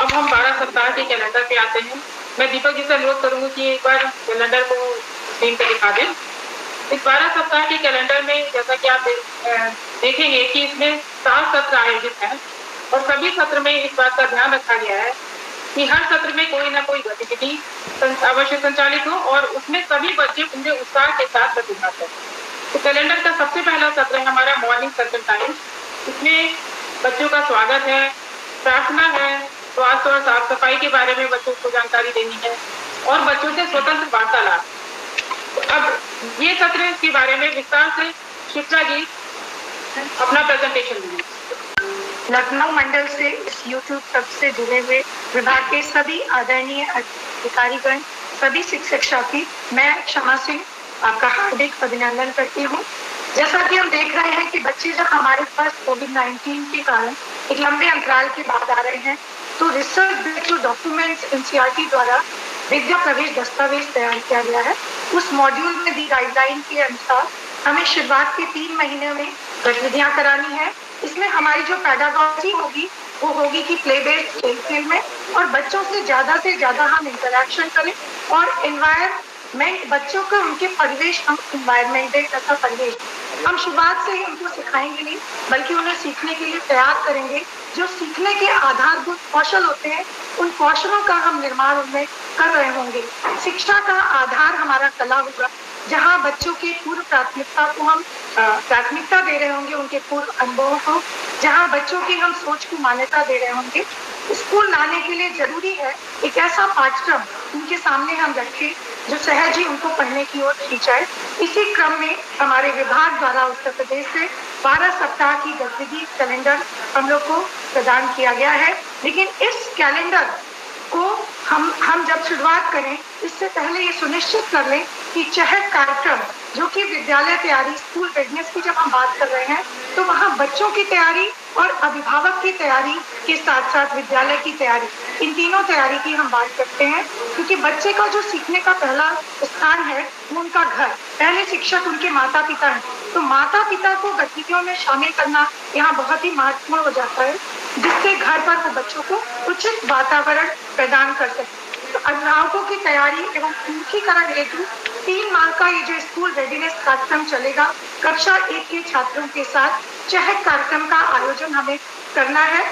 अब हम 12 सप्ताह के कैलेंडर पे आते हैं। मैं दीपक जी से अनुरोध करूंगी कि एक बार कैलेंडर को स्क्रीन पे दिखा दें। इस 12 सप्ताह के कैलेंडर में जैसा कि आप देखेंगे कि इसमें 7 सत्र आयोजित हैं और सभी सत्र में इस बात का ध्यान रखा गया है कि हर सत्र में कोई ना कोई गतिविधि अवश्य संचालित हो और उसमें सभी बच्चे पूरे उत्साह के साथ प्रतिभाग करें। तो कैलेंडर का सबसे पहला सत्र है हमारा मॉर्निंग सर्कल टाइम। इसमें बच्चों का स्वागत है, प्रार्थना है, स्वास्थ्य और साफ सफाई के बारे में बच्चों को जानकारी देनी है और बच्चों से स्वतंत्र वार्तालाप। अब ये सत्र के बारे में विस्तार से शिक्षा जी अपना प्रेजेंटेशन देंगे। लखनऊ मंडल से इस यूट्यूब तक से जुड़े हुए विभाग के सभी आदरणीय अधिकारीगण, सभी शिक्षक साथी, मैं क्षमा सिंह आपका हार्दिक अभिनंदन करती हूँ। जैसा कि हम देख रहे हैं कि बच्चे जब हमारे पास कोविड-19 के कारण एक लंबे अंतराल के बाद आ रहे हैं, तो रिसर्च बेस्ड डॉक्यूमेंट्स एनसीईआरटी द्वारा विद्या प्रवेश दस्तावेज तैयार किया गया है। उस मॉड्यूल में दी गाइडलाइन के अनुसार हमें शुरुआत के 3 महीने में गतिविधियां करानी है। इसमें हमारी जो पैडागॉजी होगी वो होगी कि प्ले बेस्ड खेल में और बच्चों से ज्यादा हम इंटरेक्शन करें और एनवायरमेंट बच्चों को उनके परिवेश हम एनवायरमेंट ऐसा परिवेश हम शुरुआत से ही उनको सिखाएंगे नहीं बल्कि उन्हें सीखने के लिए तैयार करेंगे। जो सीखने के आधारभूत कौशल होते हैं उन कौशलों का हम निर्माण उनमें कर रहे होंगे। शिक्षा का आधार हमारा कला होगा, जहाँ बच्चों की पूर्व प्राथमिकता को हम प्राथमिकता दे रहे होंगे, उनके पूर्व अनुभवों को, जहाँ बच्चों की हम सोच को मान्यता दे रहे होंगे। स्कूल लाने के लिए जरूरी है एक ऐसा पाठ्यक्रम उनके सामने हम रखें जो सहज ही उनको पढ़ने की ओर खींचाए। इसी क्रम में हमारे विभाग द्वारा उत्तर प्रदेश से 12 सप्ताह की गतिविधि कैलेंडर हम लोग को प्रदान किया गया है। लेकिन इस कैलेंडर को हम जब शुरुआत करें इससे पहले ये सुनिश्चित कर लें कि चहक कार्यक्रम जो कि विद्यालय तैयारी स्कूल रेडनेस की जब हम बात कर रहे हैं तो वहाँ बच्चों की तैयारी और अभिभावक की तैयारी के साथ साथ विद्यालय की तैयारी, इन तीनों तैयारी की हम बात करते हैं। क्योंकि बच्चे का जो सीखने का पहला स्थान है वो उनका घर, पहले शिक्षक उनके माता पिता हैं, तो माता पिता को गतिविधियों में शामिल करना यहाँ बहुत ही महत्वपूर्ण हो जाता है, जिससे घर पर वो बच्चों को उचित वातावरण प्रदान कर सके। तो अभिभावकों की तैयारी एवं उन्मुखीकरण हेतु 3 माह का ये जो स्कूल रेडीनेस कार्यक्रम चलेगा, कक्षा 1 के छात्रों के साथ चहक कार्यक्रम का आयोजन हमें करना है।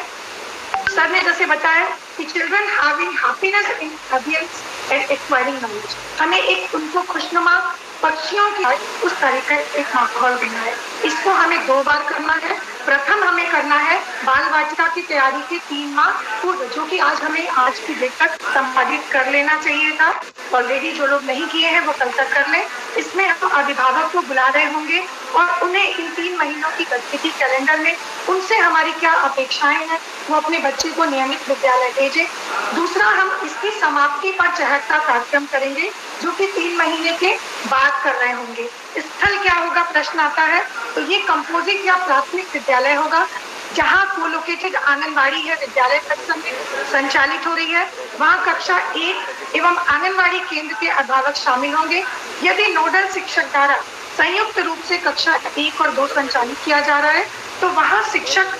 सर ने जैसे बताया कि children having happiness in ambience and acquiring knowledge, हमें एक उनको खुशनुमा पक्षियों की उस तरीके एक माहौल देना है। इसको हमें 2 बार करना है। प्रथम हमें करना है बाल वाटिका की तैयारी के 3 माह पूर्व, जो कि आज की डेट तक संपादित कर लेना चाहिए था। ऑलरेडी जो लोग नहीं किए हैं वो कल तक कर लें। इसमें हम अभिभावक को बुला रहे होंगे और उन्हें इन 3 महीनों की गतिविधि कैलेंडर में उनसे हमारी क्या अपेक्षाएं हैं वो अपने बच्चे को नियमित विद्यालय भेजें। दूसरा, हम इसकी समाप्ति पर चहक का कार्यक्रम करेंगे जो कि 3 महीने के बाद कर रहे होंगे। स्थल क्या होगा प्रश्न आता है, तो ये कंपोजिट या प्राथमिक विद्यालय होगा जहाँ कोलोकेटेड आंगनबाड़ी है विद्यालय परिसर में संचालित हो रही है। वहाँ कक्षा 1 एवं आंगनबाड़ी केंद्र के अभिभावक शामिल होंगे। यदि नोडल शिक्षक द्वारा संयुक्त रूप से कक्षा 1 और 2 संचालित किया जा रहा है तो वहाँ शिक्षक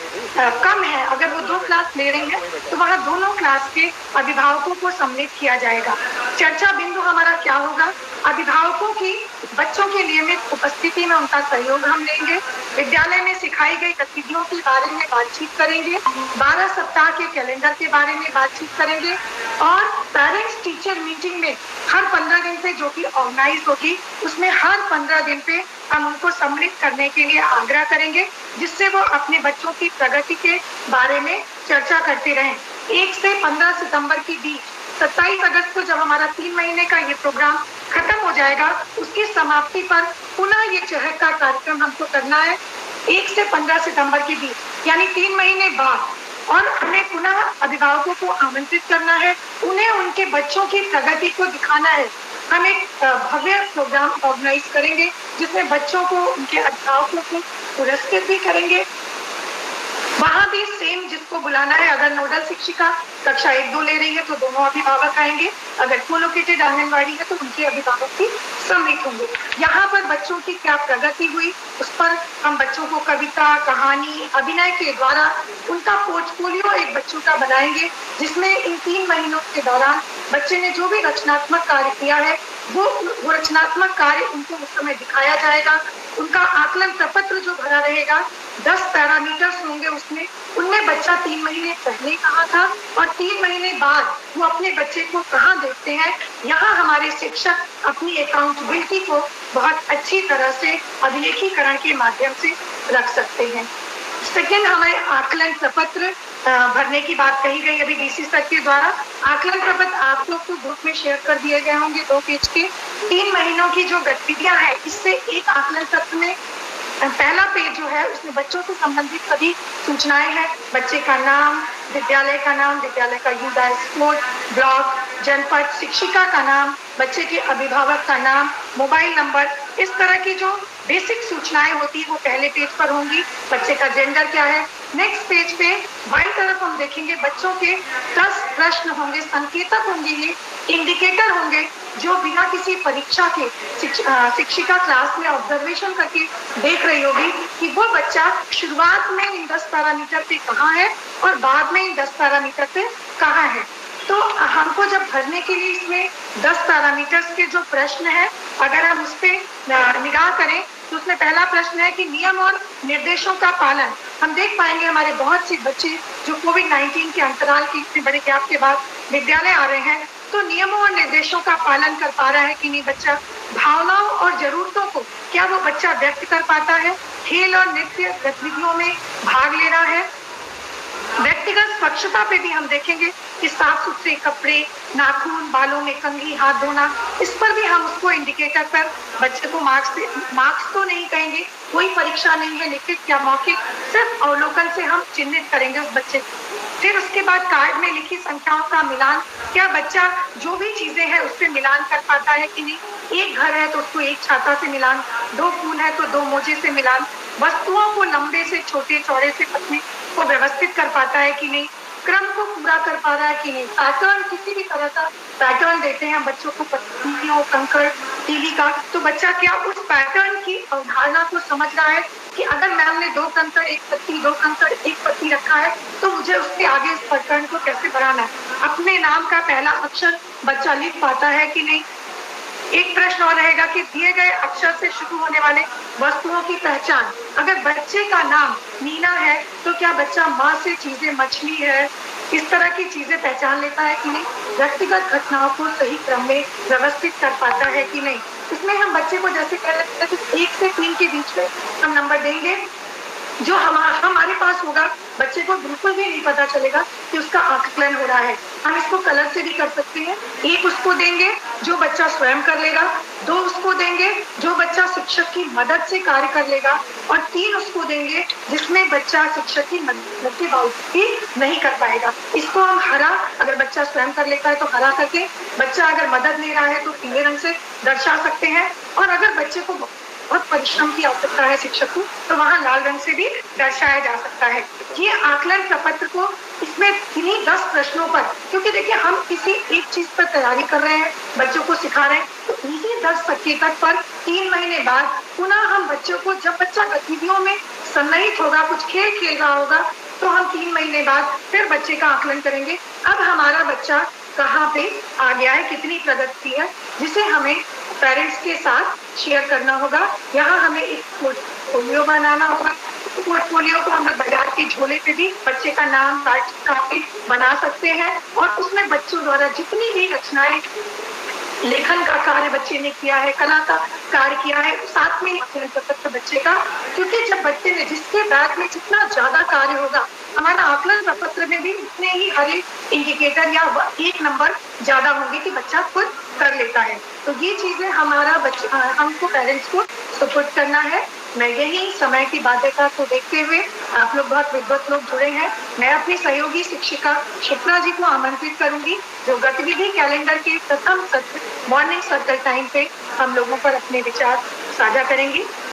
कम है, अगर वो 2 क्लास ले रहे हैं तो वहाँ दोनों क्लास के अभिभावकों को सम्मिलित किया जाएगा। चर्चा बिंदु हमारा क्या होगा, अभिभावकों की बच्चों की नियमित उपस्थिति में उनका सहयोग हम लेंगे। विद्यालय में सिखाई गई गतिविधियों के बारे में बातचीत करेंगे, 12 सप्ताह के कैलेंडर के बारे में बातचीत करेंगे और पेरेंट्स टीचर मीटिंग में हर 15 दिन पे जो कि ऑर्गेनाइज होगी उसमें हर 15 दिन पे हम उनको सम्मिलित करने के लिए आग्रह करेंगे, जिससे वो अपने बच्चों की प्रगति के बारे में चर्चा करते रहें। 1 से 15 सितंबर के बीच 27 अगस्त को जब हमारा 3 महीने का ये प्रोग्राम खत्म हो जाएगा, उसकी समाप्ति पर पुनः ये चहक का कार्यक्रम हमको करना है 1 से 15 सितंबर के बीच, यानी 3 महीने बाद। और हमें पुनः अभिभावकों को आमंत्रित करना है, उन्हें उनके बच्चों की प्रगति को दिखाना है। हम एक भव्य प्रोग्राम ऑर्गेनाइज करेंगे जिसमें बच्चों को उनके अभिभावकों को पुरस्कृत भी करेंगे। वहां भी सेम जिसको बुलाना है, अगर नोडल शिक्षिका कक्षा 1-2 ले रही है तो दोनों अभिभावक आएंगे, अगर कोलोकेटेड आंगनबाड़ी है तो उनके अभिभावक भी सम्मिलित होंगे। यहाँ पर बच्चों की क्या प्रगति हुई उस पर हम बच्चों को कविता, कहानी, अभिनय के द्वारा उनका पोर्टफोलियो एक बच्चों का बनाएंगे, जिसमें इन 3 महीनों के दौरान बच्चे ने जो भी रचनात्मक कार्य किया है वो रचनात्मक कार्य उनको उस समय दिखाया जाएगा। उनका आकलन प्रपत्र जो भरा रहेगा 10 पैरामीटर्स होंगे उसमें, उनमें बच्चा 3 महीने पहले कहाँ था और 3 महीने बाद वो अपने बच्चे को कहाँ देखते हैं। यहाँ हमारे शिक्षक अपनी अकाउंटेबिलिटी को बहुत अच्छी तरह से अभिलेखीकरण के माध्यम से रख सकते हैं। सेकेंड, हमें आकलन प्रपत्र भरने की बात कही गई अभी डीसी सर के द्वारा। आकलन प्रपत्र आप लोग को ग्रुप में शेयर कर दिए गए होंगे 2 पेज के। 3 महीनों की जो गतिविधियां हैं, इससे एक आकलन पत्र में पहला पेज जो है उसमें बच्चों से संबंधित सभी सूचनाएं हैं। बच्चे का नाम, विद्यालय का नाम, विद्यालय का यूडा स्कोर, ब्लॉक, जनपद, शिक्षिका का नाम, बच्चे के अभिभावक का नाम, मोबाइल नंबर, इस तरह की जो बेसिक सूचनाएं होती है वो पहले पेज पर होंगी। बच्चे का जेंडर क्या है। नेक्स्ट पेज पे बाईं तरफ हम देखेंगे बच्चों के 10 प्रश्न होंगे, संकेतक होंगे, ये इंडिकेटर होंगे जो बिना किसी परीक्षा के शिक्षिका क्लास में ऑब्जर्वेशन करके देख रही होगी कि वो बच्चा शुरुआत में इन 10 पैरामीटर पे कहाँ है और बाद में इन 10 पैरामीटर पे कहाँ है। तो हमको जब भरने के लिए इसमें 10 पैरामीटर्स के जो प्रश्न है, अगर हम उस पर निगाह करें तो उसमें पहला प्रश्न है कि नियम और निर्देशों का पालन। हम देख पाएंगे हमारे बहुत से बच्चे जो कोविड-19 के अंतराल के इतने बड़े गैप के बाद विद्यालय आ रहे हैं, तो नियमों और निर्देशों का पालन कर पा रहा है कि नहीं बच्चा। भावनाओं और जरूरतों को क्या वो बच्चा व्यक्त कर पाता है। खेल और नृत्य गतिविधियों में भाग ले रहा है। व्यक्तिगत स्वच्छता पे भी हम देखेंगे कि साफ सुथरे कपड़े, नाखून, बालों में कंघी, हाथ धोना, इस पर भी हम उसको इंडिकेटर पर बच्चे को मार्क्स तो नहीं कहेंगे, कोई परीक्षा नहीं है, लिखित या मौखिक, सिर्फ अवलोकन से हम चिन्हित करेंगे उस बच्चे को। फिर उसके बाद कार्ड में लिखी संख्याओं का मिलान, क्या बच्चा जो भी चीजें हैं उससे मिलान कर पाता है कि नहीं। एक घर है तो उसको एक छाता से मिलान, 2 फूल है तो 2 मोजे से मिलान, वस्तुओं को लंबे से छोटे, चौड़े से पतले को व्यवस्थित कर पाता है कि नहीं, क्रम को पूरा कर पा रहा है कि नहीं। पैटर्न, किसी भी तरह का पैटर्न देते हैं बच्चों को, पत्तियों, कंकड़, तीली का, तो बच्चा क्या उस पैटर्न की अवधारणा को समझ रहा है कि अगर मैम ने 2 कंकड़ 1 पत्ती, 2 कंकड़ 1 पत्ती रखा है तो मुझे उसके आगे इस पैटर्न को कैसे बढ़ाना है। अपने नाम का पहला अक्षर बच्चा लिख पाता है कि नहीं। एक प्रश्न और रहेगा कि दिए गए अक्षर से शुरू होने वाले वस्तुओं की पहचान। अगर बच्चे का नाम मीना है तो क्या बच्चा माँ से चीजें मछली है, इस तरह की चीजें पहचान लेता है कि नहीं। व्यक्तिगत घटनाओं को सही क्रम में व्यवस्थित कर पाता है कि नहीं। इसमें हम बच्चे को जैसे कह रहे थे 1 से 3 के बीच में हम नंबर देंगे, जो हमारे पास होगा बच्चे को बिल्कुल भी नहीं पता चलेगा कि उसका आकलन हो रहा है। हम इसको कलर से भी कर सकते हैं। 1 उसको देंगे जो बच्चा स्वयं कर लेगा, 2 उसको देंगे जो बच्चा शिक्षक की मदद से कार्य कर लेगा, और 3 उसको देंगे जिसमें बच्चा शिक्षक की मदद के बावजूद भी नहीं कर पाएगा। इसको हम हरा, अगर बच्चा स्वयं कर लेता है तो हरा करके, बच्चा अगर मदद ले रहा है तो पीले रंग से दर्शा सकते हैं, और अगर बच्चे को बहुत परिश्रम की आवश्यकता है शिक्षक को तो वहाँ लाल रंग से भी दर्शाया जा सकता है। ये आकलन प्रपत्र को इसमें किन्हीं 10 प्रश्नों पर, क्योंकि देखिए हम किसी एक चीज पर तैयारी कर रहे हैं, बच्चों को सिखा रहे हैं, तो इन्हीं 10 संकेतक पर 3 महीने बाद पुनः हम बच्चों को, जब बच्चा गतिविधियों में सन्निहित होगा, कुछ खेल खेल रहा होगा, तो हम 3 महीने बाद फिर बच्चे का आकलन करेंगे। अब हमारा बच्चा कहाँ पे आ गया है, कितनी प्रगति है, जिसे हमें पेरेंट्स के साथ शेयर करना होगा। यहाँ हमें एक पोर्टफोलियो बनाना होगा। पोर्टफोलियो को हम लोग बाजार के झोले पे भी बच्चे का नाम, काफी बना सकते हैं, और उसमें बच्चों द्वारा जितनी भी रचनाएं, लेखन का कार्य बच्चे ने किया है, कला का कार्य किया है, साथ में आकलन प्रपत्र बच्चे का, क्योंकि जब बच्चे ने जिसके बैग में जितना ज्यादा कार्य होगा, हमारा आकलन प्रपत्र में भी उतने ही हर एक इंडिकेटर या 1 नंबर ज्यादा होंगे कि बच्चा खुद कर लेता है। तो ये चीजें हमारा हमको पेरेंट्स को सपोर्ट करना है। मैं यही समय की बाध्यता को देखते हुए, आप लोग बहुत विद्वत लोग जुड़े हैं, मैं अपनी सहयोगी शिक्षिका शिप्रा जी को आमंत्रित करूंगी, जो गतिविधि कैलेंडर के प्रथम सत्र मॉर्निंग सर्कल टाइम पे हम लोगों पर अपने विचार साझा करेंगी।